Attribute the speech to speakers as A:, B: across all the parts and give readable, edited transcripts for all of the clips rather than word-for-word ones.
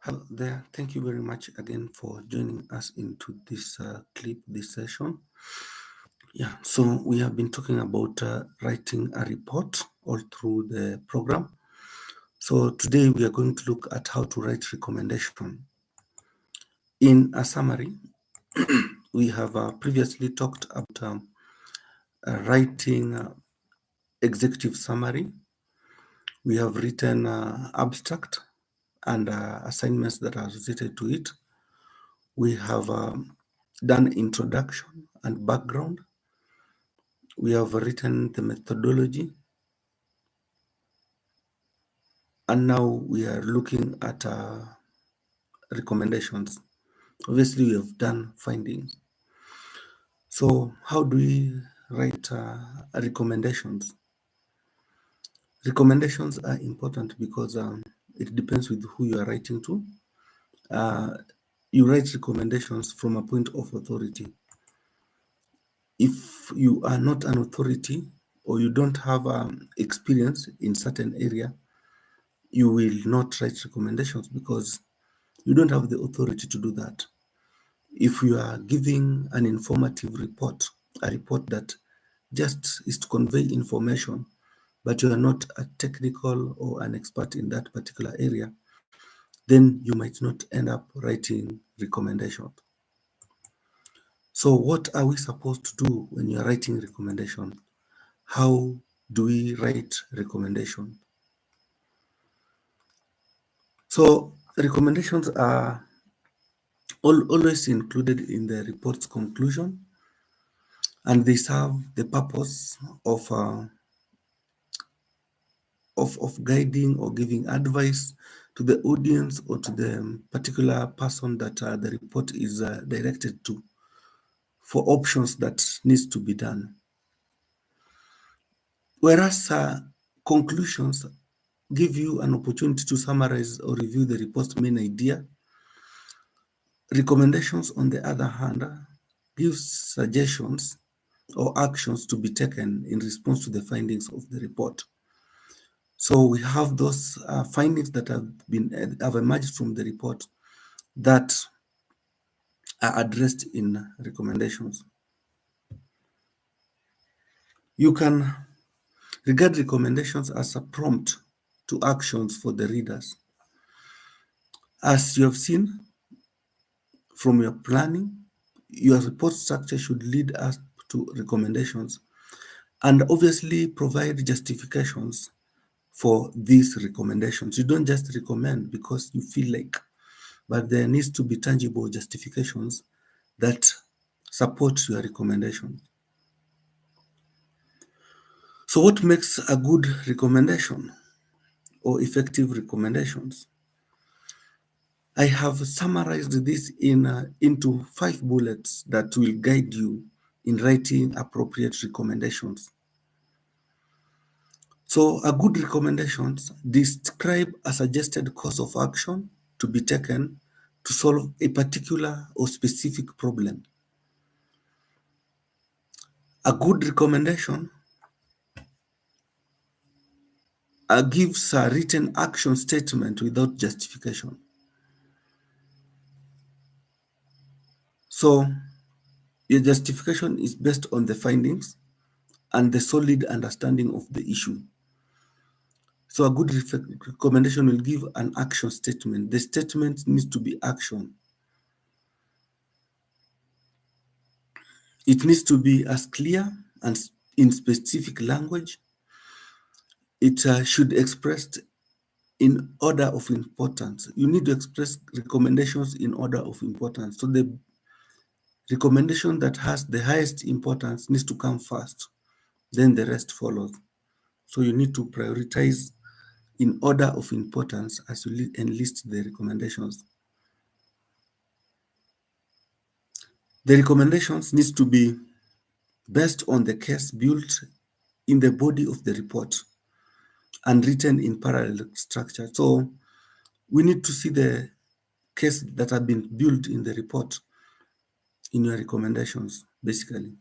A: Hello there. Thank you very much again for joining us into this this session. Yeah, so we have been talking about writing a report all through the program. So today we are going to look at how to write recommendation. In a summary, we have previously talked about writing executive summary. We have written abstract and assignments that are related to it. We have done introduction and background. We have written the methodology, and now we are looking at recommendations. Obviously, we have done findings. So how do we write recommendations? Recommendations are important because it depends with who you are writing to. Uh, you write recommendations from a point of authority. If you are not an authority or you don't have experience in certain area, you will not write recommendations because you don't have the authority to do that. If you are giving an informative report, a report that just is to convey information, but you are not a technical or an expert in that particular area, then you might not end up writing recommendations. So what are we supposed to do when you are writing recommendation? How do we write recommendation? So recommendations are always included in the report's conclusion, and they serve the purpose of guiding or giving advice to the audience or to the particular person that the report is directed to for options that needs to be done. Whereas conclusions give you an opportunity to summarize or review the report's main idea. Recommendations, on the other hand, give suggestions or actions to be taken in response to the findings of the report. So we have those findings that have emerged from the report that are addressed in recommendations. You can regard recommendations as a prompt to actions for the readers. As you have seen from your planning, your report structure should lead us to recommendations and obviously provide justifications for these recommendations. You don't just recommend because you feel like, but there needs to be tangible justifications that support your recommendation. So what makes a good recommendation or effective recommendations? I have summarized this into 5 bullets that will guide you in writing appropriate recommendations. So a good recommendations describe a suggested course of action to be taken to solve a particular or specific problem. A good recommendation gives a written action statement without justification. So your justification is based on the findings and the solid understanding of the issue. So a good recommendation will give an action statement. The statement needs to be action. It needs to be as clear and in specific language. It should express in order of importance. You need to express recommendations in order of importance. So the recommendation that has the highest importance needs to come first, then the rest follows. So you need to prioritize in order of importance as you enlist the recommendations. The recommendations needs to be based on the case built in the body of the report and written in parallel structure. So we need to see the case that have been built in the report in your recommendations, basically.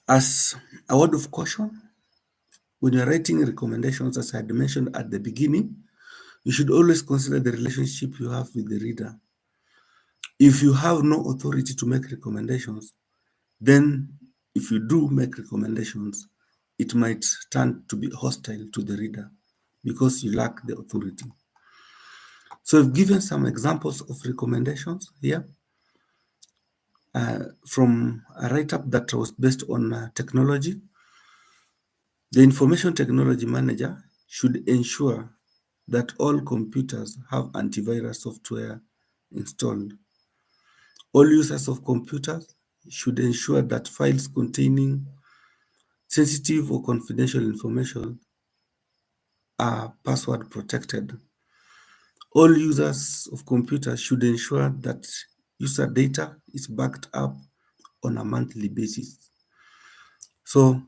A: As a word of caution, when you're writing recommendations, as I had mentioned at the beginning, you should always consider the relationship you have with the reader. If you have no authority to make recommendations, then if you do make recommendations, it might turn to be hostile to the reader because you lack the authority. So I've given some examples of recommendations here from a write-up that was based on technology. The information technology manager should ensure that all computers have antivirus software installed. All users of computers should ensure that files containing sensitive or confidential information are password protected. All users of computers should ensure that user data is backed up on a monthly basis. So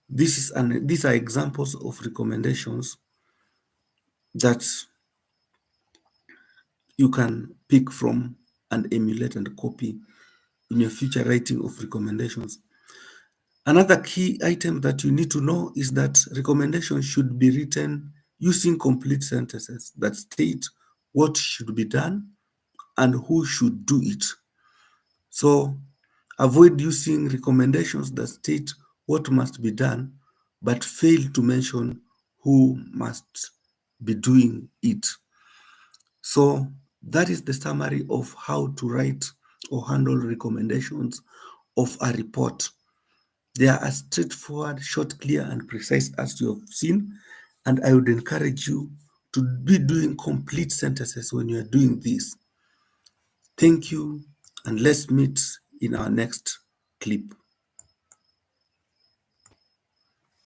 A: these are examples of recommendations that you can pick from and emulate and copy in your future writing of recommendations. Another key item that you need to know is that recommendations should be written using complete sentences that state what should be done and who should do it. So avoid using recommendations that state what must be done but fail to mention who must be doing it. So that is the summary of how to write or handle recommendations of a report. They are as straightforward, short, clear, and precise as you have seen. And I would encourage you to be doing complete sentences when you are doing this. Thank you, and let's meet in our next clip.